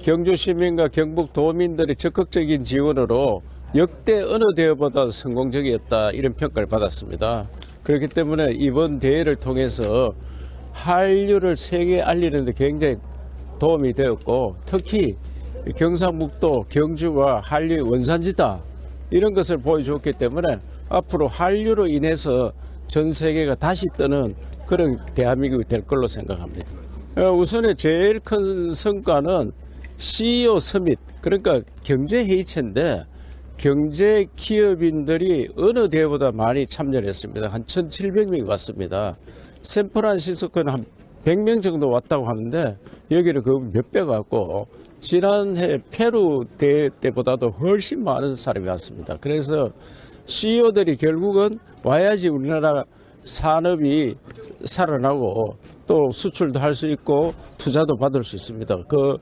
경주 시민과 경북 도민들의 적극적인 지원으로 역대 어느 대회보다 성공적이었다, 이런 평가를 받았습니다. 그렇기 때문에 이번 대회를 통해서 한류를 세계에 알리는 데 굉장히 도움이 되었고, 특히 경상북도 경주가 한류의 원산지다, 이런 것을 보여줬기 때문에 앞으로 한류로 인해서 전 세계가 다시 뜨는 그런 대한민국이 될 걸로 생각합니다. 우선에 제일 큰 성과는 CEO 서밋, 그러니까 경제회의체인데 경제 기업인들이 어느 대회보다 많이 참여를 했습니다. 한 1,700명이 왔습니다. 샌프란시스코는 한 100명 정도 왔다고 하는데 여기는 그 몇 배 같고, 지난해 페루 대회 때보다도 훨씬 많은 사람이 왔습니다. 그래서 CEO들이 결국은 와야지 우리나라 산업이 살아나고 또 수출도 할 수 있고 투자도 받을 수 있습니다. 그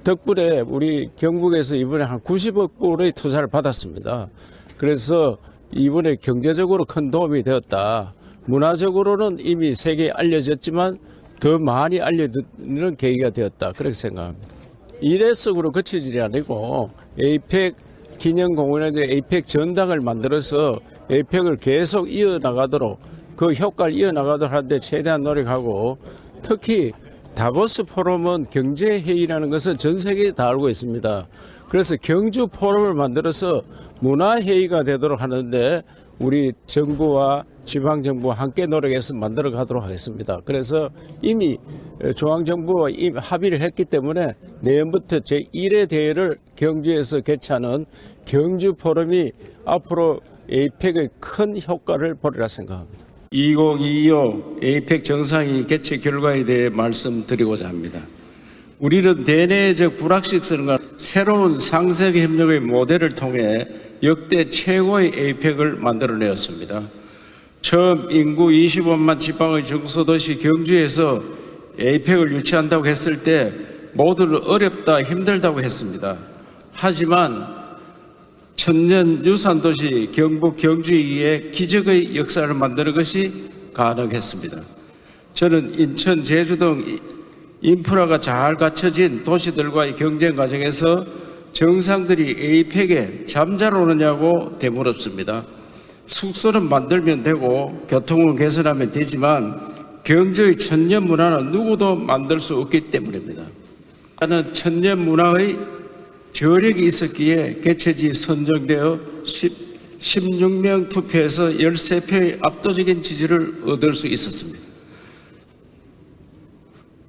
덕분에 우리 경북에서 이번에 한 90억 불의 투자를 받았습니다. 그래서 이번에 경제적으로 큰 도움이 되었다. 문화적으로는 이미 세계에 알려졌지만 더 많이 알려지는 계기가 되었다, 그렇게 생각합니다. 일회성으로 그치지 아니고 에이펙 기념공원에서 에이펙 전당을 만들어서 에이펙을 계속 이어나가도록, 그 효과를 이어나가도록 하는데 최대한 노력하고, 특히 다보스 포럼은 경제회의라는 것은 전 세계에 다 알고 있습니다. 그래서 경주 포럼을 만들어서 문화회의가 되도록 하는데 우리 정부와 지방정부와 함께 노력해서 만들어 가도록 하겠습니다. 그래서 이미 중앙정부와 합의를 했기 때문에 내년부터 제1회 대회를 경주에서 개최하는 경주 포럼이 앞으로 에이펙의 큰 효과를 보리라 생각합니다. 2025 에이펙 정상회의 개최 결과에 대해 말씀드리고자 합니다. 우리는 대내적 불확실성과 새로운 상세계 협력의 모델을 통해 역대 최고의 에이펙을 만들어내었습니다. 처음 인구 25만 지방의 중소도시 경주에서 에이펙을 유치한다고 했을 때 모두는 어렵다, 힘들다고 했습니다. 하지만 천년 유산도시 경북 경주이기에 기적의 역사를 만드는 것이 가능했습니다. 저는 인천, 제주 등 인프라가 잘 갖춰진 도시들과의 경쟁 과정에서 정상들이 에이펙에 잠자러 오느냐고 되물었습니다. 숙소는 만들면 되고 교통은 개선하면 되지만 경주의 천년 문화는 누구도 만들 수 없기 때문입니다. 나는 천년 문화의 저력이 있었기에 개최지 선정되어 16명 투표에서 13표의 압도적인 지지를 얻을 수 있었습니다.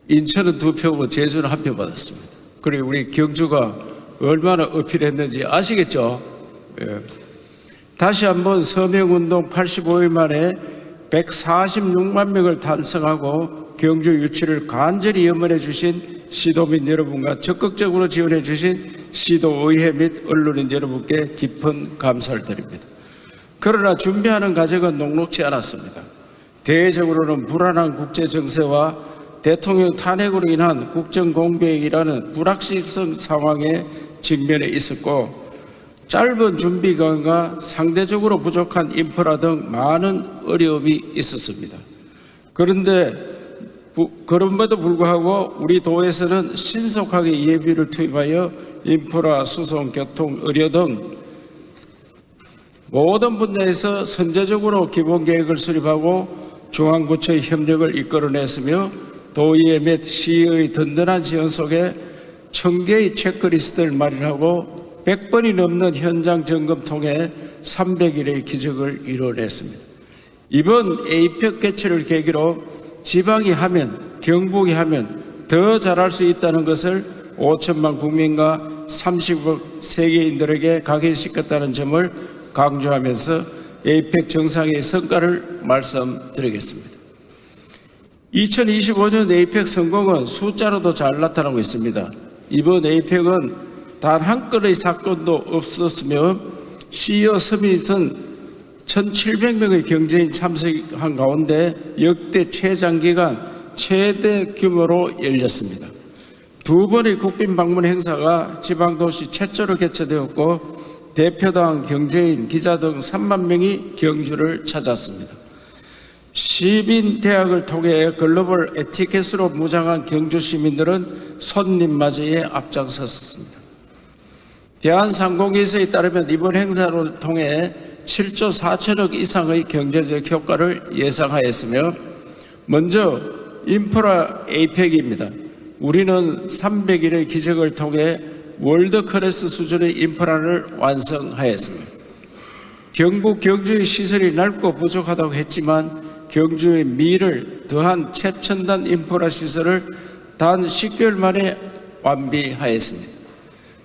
인천은 2표고 제주는 1표 받았습니다. 그리고 우리 경주가 얼마나 어필했는지 아시겠죠? 예. 다시 한번 서명운동 85일 만에 146만 명을 달성하고 경주 유치를 간절히 염원해 주신 시도민 여러분과 적극적으로 지원해 주신 시도의회 및 언론인 여러분께 깊은 감사를 드립니다. 그러나 준비하는 과정은 녹록지 않았습니다. 대외적으로는 불안한 국제정세와 대통령 탄핵으로 인한 국정공백이라는 불확실성 상황에 직면해 있었고, 짧은 준비기간과 상대적으로 부족한 인프라 등 많은 어려움이 있었습니다. 그럼에도 불구하고 우리 도에서는 신속하게 예비를 투입하여 인프라, 수송, 교통, 의료 등 모든 분야에서 선제적으로 기본계획을 수립하고 중앙부처의 협력을 이끌어냈으며 도의회 및 시의 든든한 지원 속에 1000개의 체크리스트를 마련하고 100번이 넘는 현장 점검 통해 300일의 기적을 이뤄냈습니다. 이번 에이펙 개최를 계기로 지방이 하면, 경북이 하면 더 잘할 수 있다는 것을 5천만 국민과 30억 세계인들에게 각인시켰다는 점을 강조하면서 에이펙 정상회의 성과를 말씀드리겠습니다. 2025년 에이펙 성공은 숫자로도 잘 나타나고 있습니다. 이번 에이펙은 단 한 건의 사건도 없었으며 CEO 서밋은 1,700명의 경제인 참석한 가운데 역대 최장기간 최대 규모로 열렸습니다. 2번의 국빈 방문 행사가 지방도시 최초로 개최되었고 대표당, 경제인, 기자 등 3만 명이 경주를 찾았습니다. 시민대학을 통해 글로벌 에티켓으로 무장한 경주 시민들은 손님맞이에 앞장섰습니다. 대한상공회의소에 따르면 이번 행사를 통해 7조 4천억 이상의 경제적 효과를 예상하였으며, 먼저 인프라 APEC입니다. 우리는 300일의 기적을 통해 월드클래스 수준의 인프라를 완성하였습니다. 경북 경주의 시설이 넓고 부족하다고 했지만 경주의 미를 더한 최첨단 인프라 시설을 단 10개월 만에 완비하였습니다.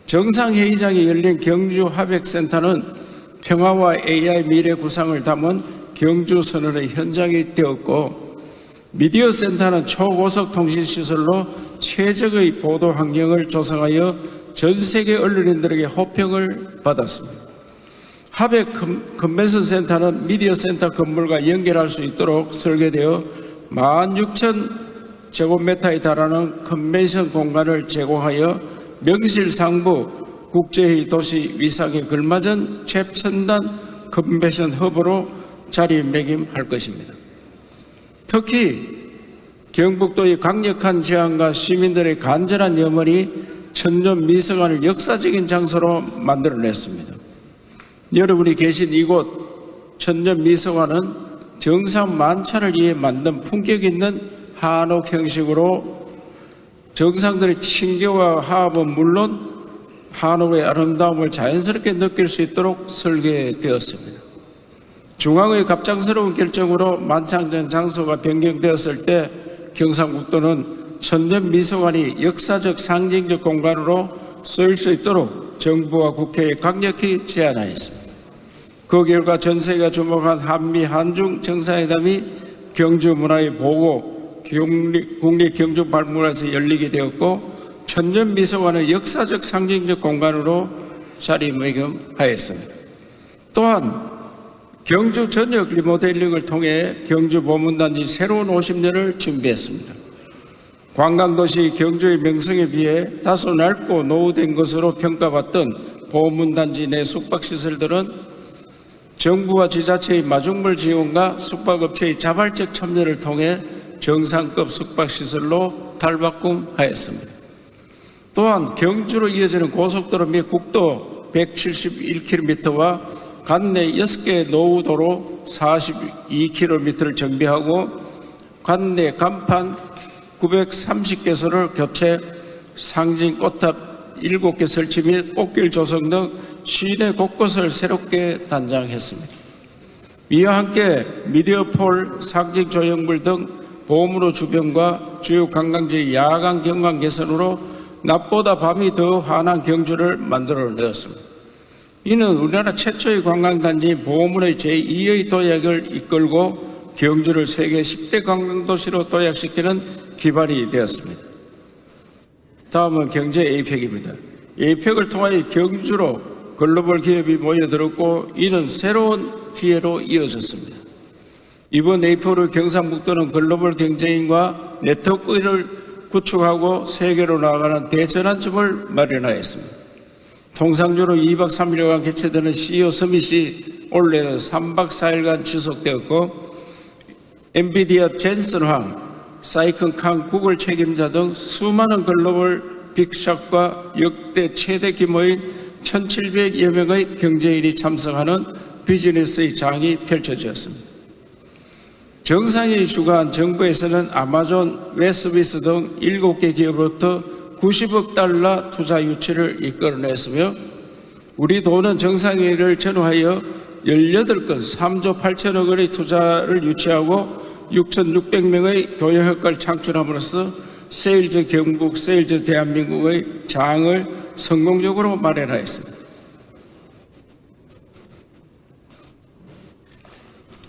정상회의장에 열린 경주합백센터는 평화와 AI 미래 구상을 담은 경주선언의 현장이 되었고, 미디어센터는 초고속 통신시설로 최적의 보도 환경을 조성하여 전 세계 언론인들에게 호평을 받았습니다. 하백 컨벤션 센터는 미디어 센터 건물과 연결할 수 있도록 설계되어 16,000제곱미터에 달하는 컨벤션 공간을 제공하여 명실상부 국제회의 도시 위상에 걸맞은 최첨단 컨벤션 허브로 자리매김할 것입니다. 특히 경북도의 강력한 제안과 시민들의 간절한 염원이 천년미서관을 역사적인 장소로 만들어냈습니다. 여러분이 계신 이곳 천년미서관은 정상 만찬을 위해 만든 품격 있는 한옥 형식으로 정상들의 친교와 화합은 물론 한옥의 아름다움을 자연스럽게 느낄 수 있도록 설계되었습니다. 중앙의 갑작스러운 결정으로 만찬 장소가 변경되었을 때 경상북도는 천년미서관이 역사적 상징적 공간으로 쓰일 수 있도록 정부와 국회에 강력히 제안하였습니다. 그 결과 전 세계가 주목한 한미 한중 정상회담이 경주문화의 보고 국립경주박물관에서 열리게 되었고, 천년미서관의 역사적 상징적 공간으로 자리매김하였습니다. 또한 경주 전역 리모델링을 통해 경주 보문단지 새로운 50년을 준비했습니다. 관광도시 경주의 명성에 비해 다소 낡고 노후된 것으로 평가받던 보문단지 내 숙박시설들은 정부와 지자체의 마중물 지원과 숙박업체의 자발적 참여를 통해 정상급 숙박시설로 탈바꿈하였습니다. 또한 경주로 이어지는 고속도로 및 국도 171km와 관내 6개 노후도로 42km를 정비하고 관내 간판 930개소를 교체, 상징 꽃탑 7개 설치 및 꽃길 조성 등 시내 곳곳을 새롭게 단장했습니다. 이와 함께 미디어폴, 상징 조형물 등 보문호 주변과 주요 관광지의 야간 경관 개선으로 낮보다 밤이 더 환한 경주를 만들어내었습니다. 이는 우리나라 최초의 관광단지 보문의 제2의 도약을 이끌고 경주를 세계 10대 관광도시로 도약시키는 기반이 되었습니다. 다음은 경제 APEC입니다. APEC을 통하여 경주로 글로벌 기업이 모여들었고, 이는 새로운 기회로 이어졌습니다. 이번 APEC으로 경상북도는 글로벌 경제인과 네트워크를 구축하고 세계로 나아가는 대전환점을 마련하였습니다. 통상적으로 2박 3일간 개최되는 CEO 서밋이 올해는 3박 4일간 지속되었고, 엔비디아 젠슨 황, 사이컨 칸 구글 책임자 등 수많은 글로벌 빅샵과 역대 최대 규모인 1,700여 명의 경제인이 참석하는 비즈니스의 장이 펼쳐졌습니다. 정상회의 주관 정부에서는 아마존, 웹서비스 등 7개 기업으로부터 90억 달러 투자 유치를 이끌어냈으며, 우리 도는 정상회의를 전후하여 18건 3조 8천억 원의 투자를 유치하고 6,600명의 교역 효과를 창출함으로써 세일즈 경북, 세일즈 대한민국의 장을 성공적으로 마련하였습니다.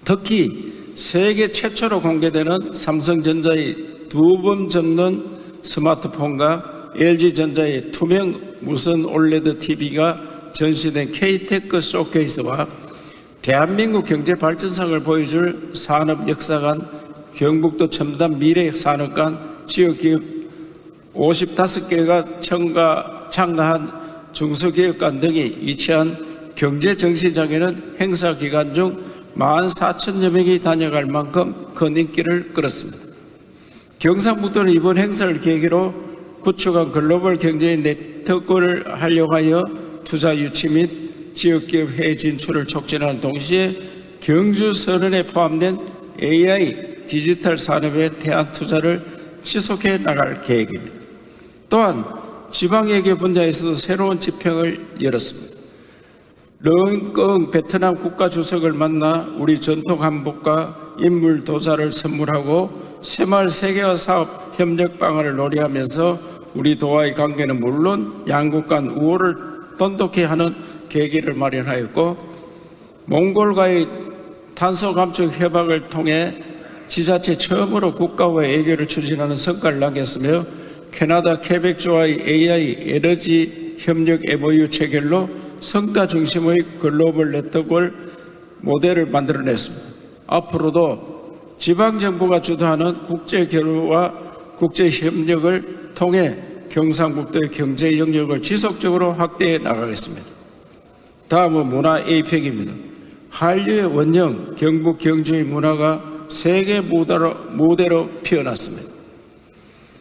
특히 세계 최초로 공개되는 삼성전자의 2번 접는 스마트폰과 LG전자의 투명 무선 올레드 TV가 전시된 K-테크 쇼케이스와 대한민국 경제발전상을 보여줄 산업역사관, 경북도 첨단 미래산업관, 지역기업 55개가 참가한 중소기업관 등이 위치한 경제정신장에는 행사 기간 중 14,000여 명이 다녀갈 만큼 큰 인기를 끌었습니다. 경상북도는 이번 행사를 계기로 구축한 글로벌 경제의 네트워크를 활용하여 투자 유치 및 지역기업 해외 진출을 촉진하는 동시에 경주 선언에 포함된 AI 디지털 산업의 대안 투자를 지속해 나갈 계획입니다. 또한 지방외교 분야에서도 새로운 지평을 열었습니다. 렁꺼 베트남 국가주석을 만나 우리 전통 한복과 인물 도자를 선물하고 새마을 세계화 사업 협력 방안을 논의하면서 우리 도와의 관계는 물론 양국 간 우호를 돈독히 하는 계기를 마련하였고, 몽골과의 탄소 감축 협약을 통해 지자체 처음으로 국가와 외교를 추진하는 성과를 남겼으며, 캐나다 케벡주와의 AI 에너지 협력 MOU 체결로 성과 중심의 글로벌 네트워크 모델을 만들어냈습니다. 앞으로도 지방정부가 주도하는 국제교류와 국제협력을 통해 경상북도의 경제 영역을 지속적으로 확대해 나가겠습니다. 다음은 문화 APEC입니다. 한류의 원형 경북 경주의 문화가 세계 무대로 피어났습니다.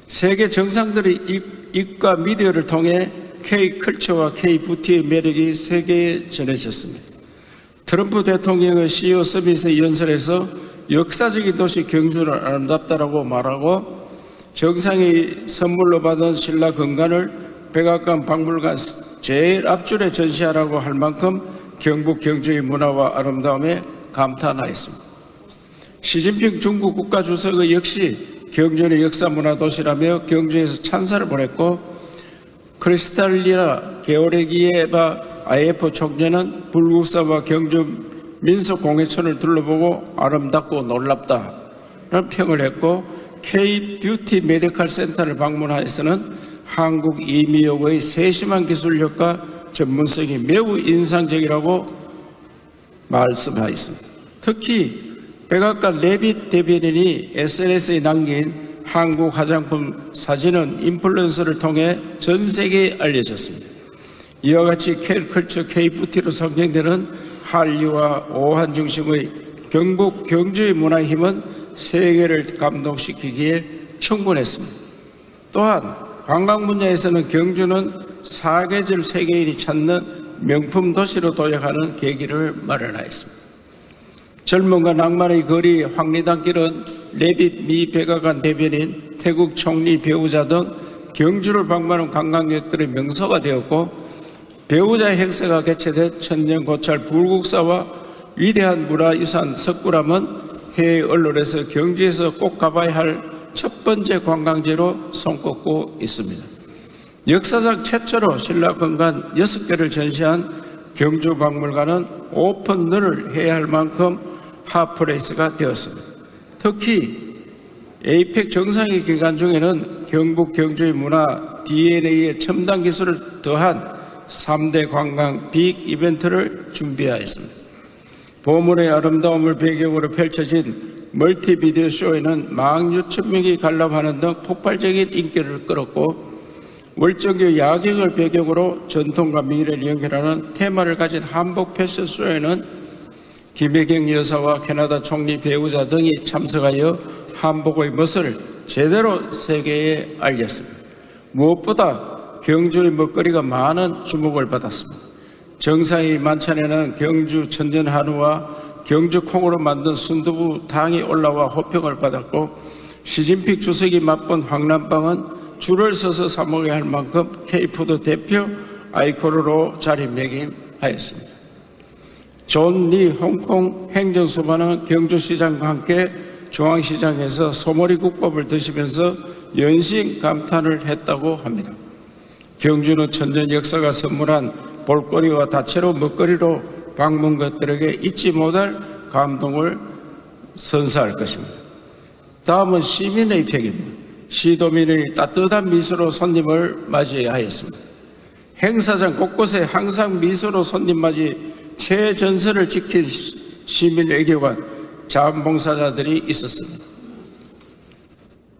세계 정상들의 입과 미디어를 통해 K컬처와 K뷰티의 매력이 세계에 전해졌습니다. 트럼프 대통령의 CEO 서밋에 연설에서 역사적인 도시 경주는 아름답다라고 말하고, 정상이 선물로 받은 신라 건관을 백악관 박물관 제일 앞줄에 전시하라고 할 만큼 경북 경주의 문화와 아름다움에 감탄하였습니다. 시진핑 중국 국가주석의 역시 경주는 역사문화 도시라며 경주에서 찬사를 보냈고, 크리스탈리나 게오르기에바 IF 총재는 불국사와 경주 민속공예촌을 둘러보고 아름답고 놀랍다라는 평을 했고, K-뷰티 메디컬 센터를 방문하여서는 한국 이미역의 세심한 기술력과 전문성이 매우 인상적이라고 말씀하였습니다. 특히 백악관 레빗 대변인이 SNS에 남긴 한국 화장품 사진은 인플루언서를 통해 전 세계에 알려졌습니다. 이와 같이 K컬처 K뷰티로 상징되는 한류와 오한 중심의 경북 경주의 문화의 힘은 세계를 감동시키기에 충분했습니다. 또한 관광 분야에서는 경주는 사계절 세계인이 찾는 명품 도시로 도약하는 계기를 마련하였습니다. 젊음과 낭만의 거리 황리단길은 레빗 미 백악관 대변인, 태국 총리 배우자 등 경주를 방문하는 관광객들의 명소가 되었고, 배우자 행사가 개최된 천년고찰 불국사와 위대한 문화유산 석굴암은 해외 언론에서 경주에서 꼭 가봐야 할 첫 번째 관광지로 손꼽고 있습니다. 역사상 최초로 신라 건관 6개를 전시한 경주박물관은 오픈런을 해야 할 만큼 핫플레이스가 되었습니다. 특히 APEC 정상회 기간 중에는 경북 경주의 문화 DNA의 첨단 기술을 더한 3대 관광 빅 이벤트를 준비하였습니다. 보물의 아름다움을 배경으로 펼쳐진 멀티비디오 쇼에는 16,000명이 관람하는 등 폭발적인 인기를 끌었고, 월정교 야경을 배경으로 전통과 미래를 연결하는 테마를 가진 한복 패션 쇼에는 김혜경 여사와 캐나다 총리 배우자 등이 참석하여 한복의 멋을 제대로 세계에 알렸습니다. 무엇보다 경주의 먹거리가 많은 주목을 받았습니다. 정상의 만찬에는 경주 천전 한우와 경주 콩으로 만든 순두부 당이 올라와 호평을 받았고, 시진핑 주석이 맛본 황남빵은 줄을 서서 사 먹어야 할 만큼 K푸드 대표 아이콘으로 자리매김하였습니다. 존 리 홍콩 행정수반은 경주시장과 함께 중앙시장에서 소머리 국밥을 드시면서 연신 감탄을 했다고 합니다. 경주는 천년 역사가 선물한 볼거리와 다채로운 먹거리로 방문객들에게 잊지 못할 감동을 선사할 것입니다. 다음은 시민의 팩입니다. 시도민의 따뜻한 미소로 손님을 맞이하였습니다. 행사장 곳곳에 항상 미소로 손님 맞이 최전선을 지킨 시민외교관 자원봉사자들이 있었습니다.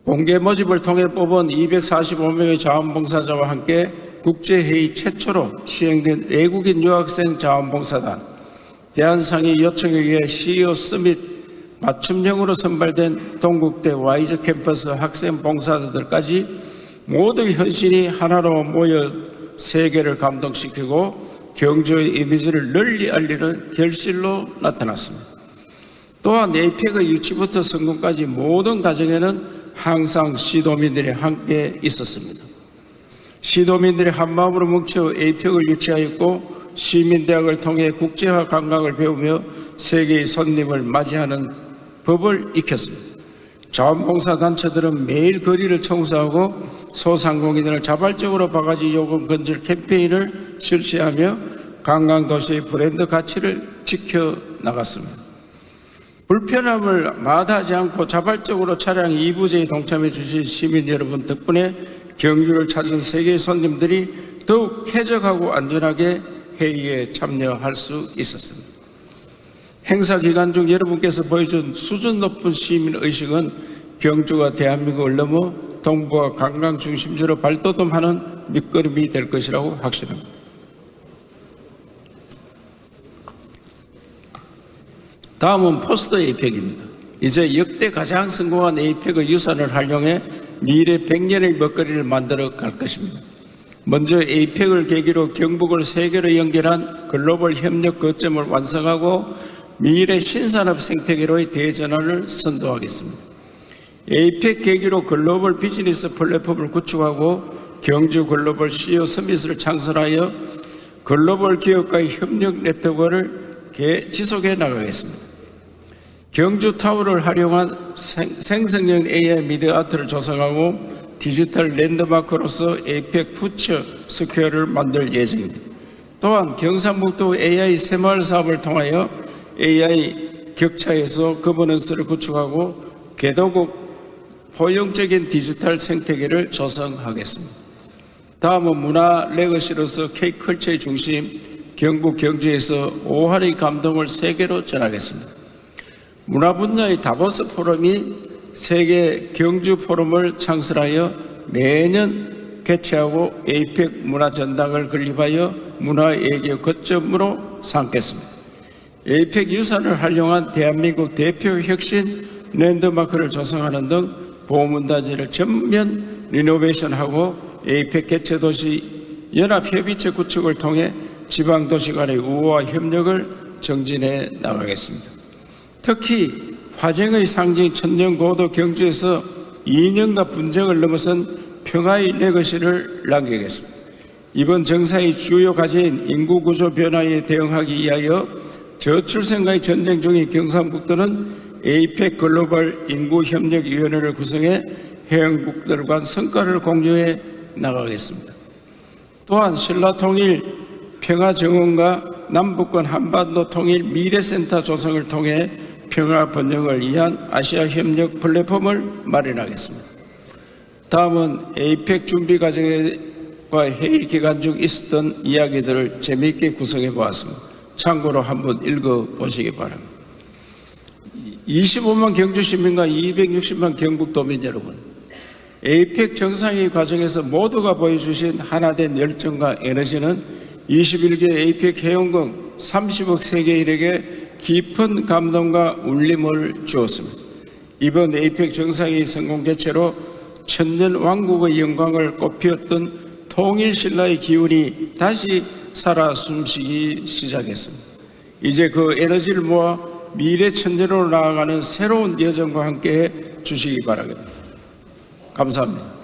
공개 모집을 통해 뽑은 245명의 자원봉사자와 함께 국제회의 최초로 시행된 외국인 유학생 자원봉사단, 대한상의 요청에 의해 CEO 서밋 맞춤형으로 선발된 동국대 와이즈 캠퍼스 학생 봉사자들까지 모두 현신이 하나로 모여 세계를 감동시키고 경주의 이미지를 널리 알리는 결실로 나타났습니다. 또한 에이펙의 유치부터 성공까지 모든 과정에는 항상 시도민들이 함께 있었습니다. 시도민들이 한마음으로 뭉쳐 에이펙을 유치하였고 시민대학을 통해 국제화 감각을 배우며 세계의 손님을 맞이하는 법을 익혔습니다. 자원봉사단체들은 매일 거리를 청소하고 소상공인을 자발적으로 바가지 요금 건질 캠페인을 실시하며 관광도시의 브랜드 가치를 지켜나갔습니다. 불편함을 마다하지 않고 자발적으로 차량 2부제에 동참해 주신 시민 여러분 덕분에 경주를 찾은 세계 손님들이 더욱 쾌적하고 안전하게 회의에 참여할 수 있었습니다. 행사 기간 중 여러분께서 보여준 수준 높은 시민의식은 경주가 대한민국을 넘어 동북아 관광 중심지로 발돋움하는 밑거름이 될 것이라고 확신합니다. 다음은 포스트 에이펙입니다. 이제 역대 가장 성공한 에이펙의 유산을 활용해 미래 100년의 먹거리를 만들어 갈 것입니다. 먼저 에이펙을 계기로 경북을 세계로 연결한 글로벌 협력 거점을 완성하고 미래 신산업 생태계로의 대전환을 선도하겠습니다. 에이펙 계기로 글로벌 비즈니스 플랫폼을 구축하고 경주 글로벌 CEO 서밋을 창설하여 글로벌 기업과의 협력 네트워크를 지속해 나가겠습니다. 경주 타워를 활용한 생성형 AI 미디어 아트를 조성하고 디지털 랜드마크로서 에이펙 퓨처 스퀘어를 만들 예정입니다. 또한 경상북도 AI 새마을 사업을 통하여 AI 격차에서 거버넌스를 구축하고 개도국 포용적인 디지털 생태계를 조성하겠습니다. 다음은 문화 레거시로서 K컬처의 중심 경북 경주에서 5할의 감동을 세계로 전하겠습니다. 문화 분야의 다보스 포럼이 세계 경주 포럼을 창설하여 매년 개최하고 에이펙 문화 전당을 건립하여 문화 외교 거점으로 삼겠습니다. 에이펙 유산을 활용한 대한민국 대표 혁신 랜드마크를 조성하는 등 보문단지를 전면 리노베이션하고 에이펙 개최도시 연합협의체 구축을 통해 지방도시 간의 우호와 협력을 정진해 나가겠습니다. 특히 화쟁의 상징 천년고도 경주에서 이념과 분쟁을 넘어선 평화의 레거시를 남기겠습니다. 이번 정상의 주요 과제인 인구구조 변화에 대응하기 위하여 저출생과의 전쟁 중인 경상북도는 에이펙 글로벌 인구협력위원회를 구성해 회원국들 간 성과를 공유해 나가겠습니다. 또한 신라통일 평화정원과 남북권 한반도 통일 미래센터 조성을 통해 평화 번영을 위한 아시아 협력 플랫폼을 마련하겠습니다. 다음은 에이펙 준비 과정과 회의 기간 중 있었던 이야기들을 재미있게 구성해 보았습니다. 참고로 한번 읽어보시기 바랍니다. 25만 경주 시민과 260만 경북도민 여러분, 에이펙 정상회의 과정에서 모두가 보여주신 하나된 열정과 에너지는 21개 에이펙 회원국 30억 세계인에게 깊은 감동과 울림을 주었습니다. 이번 에이펙 정상회의 성공 개최로 천년 왕국의 영광을 꽃피웠던 통일신라의 기운이 다시 살아 숨쉬기 시작했습니다. 이제 그 에너지를 모아 미래 천년으로 나아가는 새로운 여정과 함께 해 주시기 바랍니다. 감사합니다.